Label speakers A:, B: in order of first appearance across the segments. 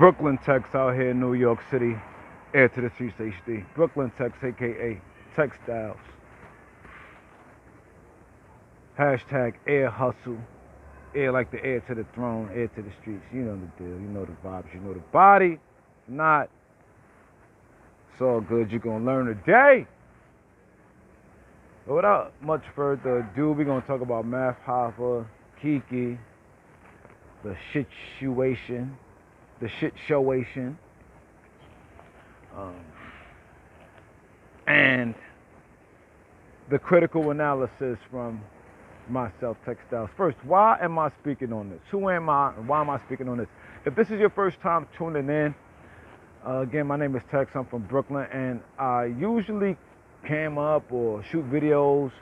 A: Brooklyn Tex out here in New York City. Air to the streets HD. Brooklyn Tex, aka Textiles. Hashtag air hustle. Air like the air to the throne, air to the streets. You know the deal. You know the vibes. You know the body. If not, it's all good. You're going to learn today. But without much further ado, we're going to talk about Math Hoffa, Kee Kee, the situation, the shit showation, and the critical analysis from myself, Textiles. First, why am I speaking on this? Who am I and why am I speaking on this? If this is your first time tuning in, again, my name is Tex. I'm from Brooklyn, and I usually cam up or shoot videos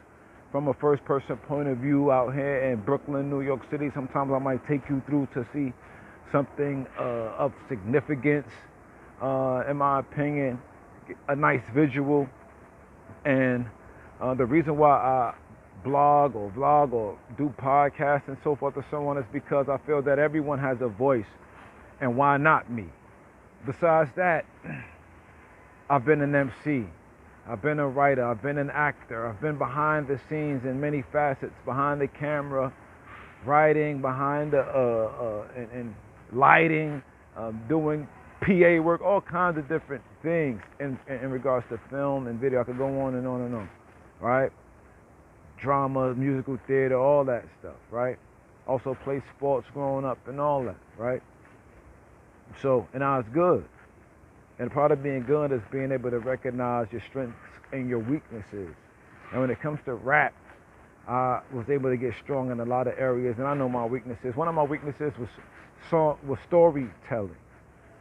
A: from a first-person point of view out here in Brooklyn, New York City. Sometimes I might take you through to see something of significance, in my opinion, a nice visual. And the reason why I blog or vlog or do podcasts and so forth and so on is because I feel that everyone has a voice, and why not me? Besides that, I've been an MC, I've been a writer, I've been an actor, I've been behind the scenes in many facets, behind the camera, writing, behind the and lighting, doing PA work, all kinds of different things in regards to film and video. I could go on and on and on, right? Drama, musical theater, all that stuff, right? Also played sports growing up and all that, right? So, and I was good. And part of being good is being able to recognize your strengths and your weaknesses. And when it comes to rap, I was able to get strong in a lot of areas, and I know my weaknesses. One of my weaknesses was storytelling.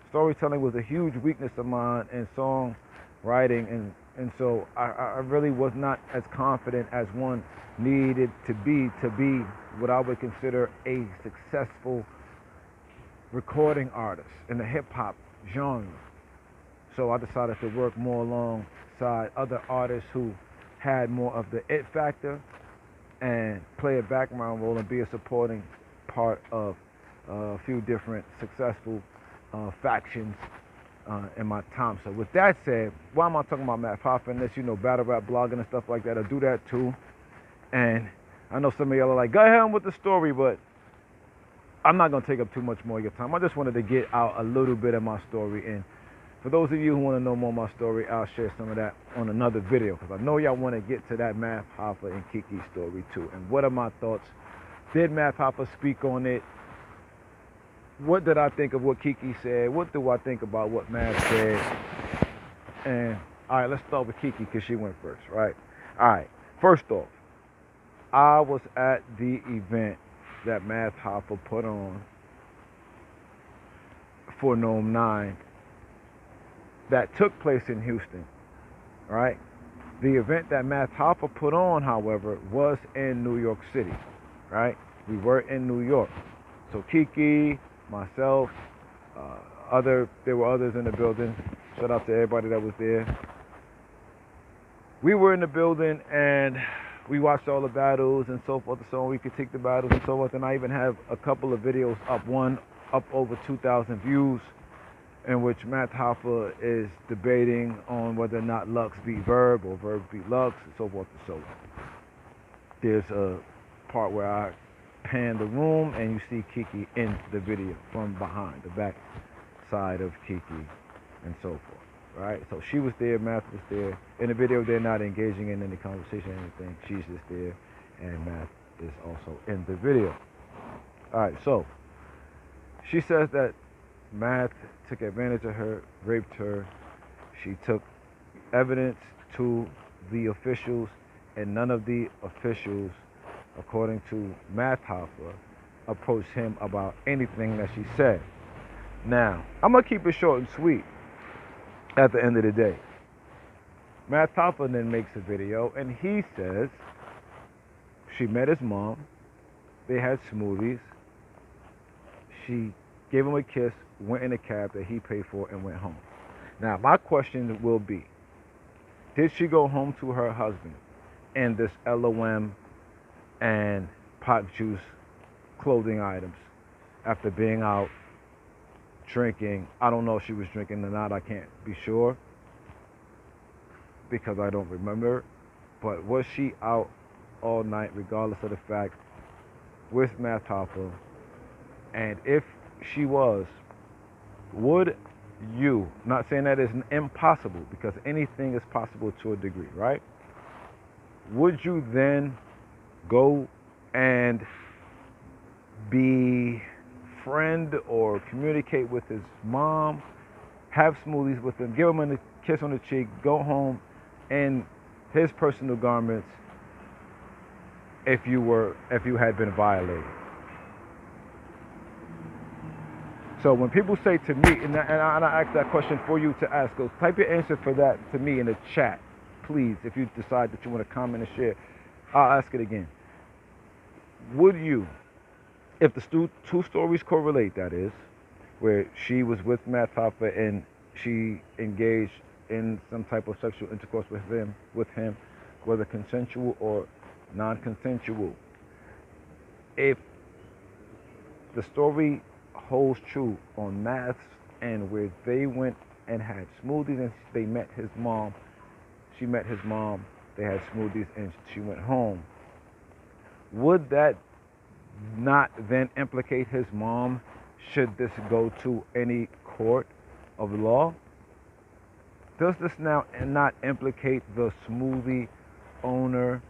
A: Storytelling was a huge weakness of mine in song writing, and so I really was not as confident as one needed to be what I would consider a successful recording artist in the hip-hop genre. So I decided to work more alongside other artists who had more of the it factor and play a background role and be a supporting part of a few different successful factions in my time. So with that said, why am I talking about Math Hoffa and this, battle rap blogging and stuff like that? I do that too. And I know some of y'all are like, go ahead with the story, but I'm not going to take up too much more of your time. I just wanted to get out a little bit of my story. And for those of you who want to know more of my story, I'll share some of that on another video, because I know y'all want to get to that Math Hoffa and Kee Kee story too. And what are my thoughts? Did Math Hoffa speak on it? What did I think of what Kee Kee said? What do I think about what Math said? And all right, let's start with Kee Kee because she went first, right? All right, first off, I was at the event that Math Hoffa put on for Nome 9 that took place in Houston, right? The event that Math Hoffa put on, however, was in New York City, right? We were in New York. So Kee Kee, myself, there were others in the building. Shout out to everybody that was there. We were in the building and we watched all the battles and so forth and so on. We could take the battles and so forth. And I even have a couple of videos up, one up over 2,000 views, in which Math Hoffa is debating on whether or not Lux beat Verb or Verb beat Lux and so forth and so on. There's a part where I pan the room and you see Kee Kee in the video from behind, the back side of Kee Kee and so forth, right? So she was there, Math was there. In the video, they're not engaging in any conversation or anything. She's just there, and Math is also in the video. All right, so she says that Math took advantage of her, raped her. She took evidence to the officials, and none of the officials, according to Math Hoffa, approached him about anything that she said. Now, I'm going to keep it short and sweet at the end of the day. Math Hoffa then makes a video, and he says she met his mom, they had smoothies, she gave him a kiss, went in a cab that he paid for, and went home. Now, my question will be, did she go home to her husband in this LOM and pot juice clothing items after being out drinking. I don't know if she was drinking or not. I can't be sure because I don't remember. But was she out all night, regardless of the fact, with Math Hoffa? And if she was, would you, not saying that is impossible, because anything is possible to a degree, right? Would you then go and befriend or communicate with his mom, have smoothies with him, give him a kiss on the cheek, go home in his personal garments if you had been violated? So when people say to me, and I ask that question for you to ask, go type your answer for that to me in the chat, please. If you decide that you want to comment and share, I'll ask it again. Would you, if the two stories correlate, that is, where she was with Matt Hoffa and she engaged in some type of sexual intercourse with him, whether consensual or non-consensual, if the story holds true on Math's end, where they went and had smoothies and they met his mom, she met his mom, they had smoothies and she went home, would that not then implicate his mom should this go to any court of law? Does this now not implicate the smoothie owner,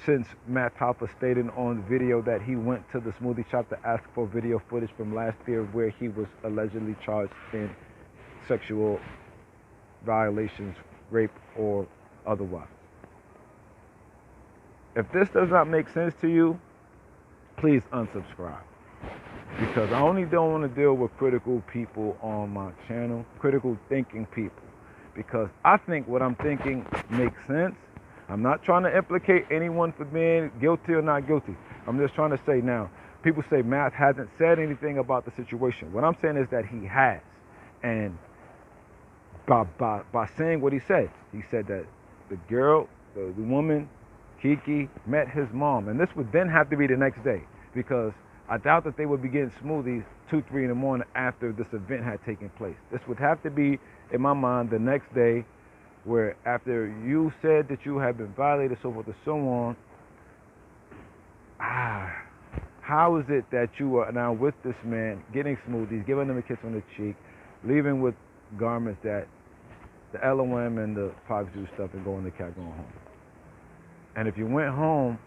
A: since Matt Hoffa stated on video that he went to the smoothie shop to ask for video footage from last year where he was allegedly charged in sexual violations, rape, or otherwise? If this does not make sense to you, please unsubscribe. Because I only don't want to deal with critical people on my channel, critical thinking people. Because I think what I'm thinking makes sense. I'm not trying to implicate anyone for being guilty or not guilty. I'm just trying to say now, people say Matt hasn't said anything about the situation. What I'm saying is that he has. And by saying what he said that the girl, the woman, Kee Kee, met his mom. And this would then have to be the next day, because I doubt that they would be getting smoothies 2, 3 in the morning after this event had taken place. This would have to be, in my mind, the next day, where after you said that you had been violated, so forth and so on, how is it that you are now with this man, getting smoothies, giving him a kiss on the cheek, leaving with garments that the LOM and the Fox do stuff and going to cat going home? And if you went home,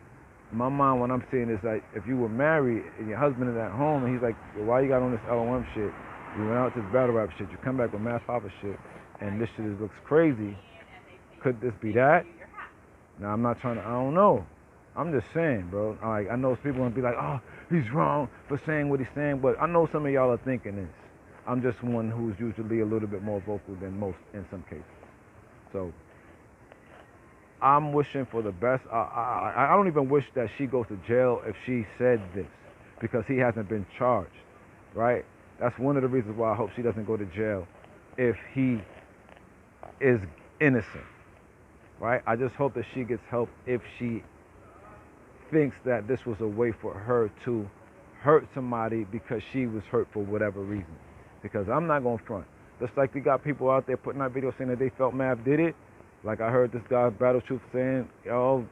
A: in my mind, what I'm saying is like, if you were married and your husband is at home and he's like, well, why you got on this LOM shit? You went out to this battle rap shit, you come back with Mass Hoffa shit, and this shit looks crazy. Could this be that? Now, I'm not trying to, I don't know. I'm just saying, bro. Like, I know people gonna be like, oh, he's wrong for saying what he's saying, but I know some of y'all are thinking this. I'm just one who's usually a little bit more vocal than most in some cases. So, I'm wishing for the best. I don't even wish that she goes to jail if she said this, because he hasn't been charged, right? That's one of the reasons why I hope she doesn't go to jail if he is innocent, right? I just hope that she gets help if she thinks that this was a way for her to hurt somebody because she was hurt for whatever reason. Because I'm not going to front. Just like we got people out there putting out videos saying that they felt Mav did it. Like I heard this guy, Battle Truth, saying, oh,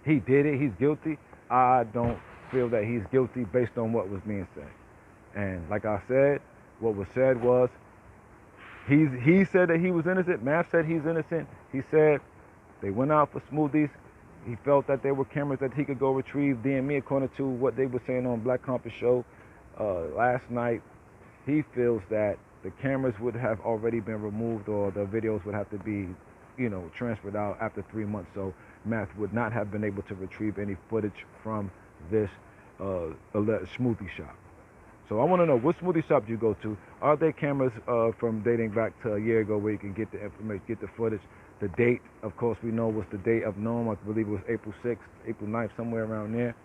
A: he did it, he's guilty. I don't feel that he's guilty based on what was being said. And like I said, what was said was, he said that he was innocent. Mav said he's innocent. He said they went out for smoothies. He felt that there were cameras that he could go retrieve. DME, according to what they were saying on Black Compass Show last night, he feels that the cameras would have already been removed, or the videos would have to be, transferred out after 3 months. So Math would not have been able to retrieve any footage from this smoothie shop. So I want to know, what smoothie shop do you go to? Are there cameras from dating back to a year ago where you can get the information, get the footage? The date, of course, we know was the date of Nome. I believe it was April 6th, April 9th, somewhere around there.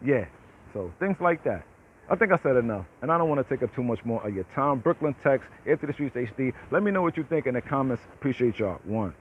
A: Yeah, so things like that. I think I said enough, and I don't want to take up too much more of your time. Brooklyn Text, After the Streets HD. Let me know what you think in the comments. Appreciate y'all. 1.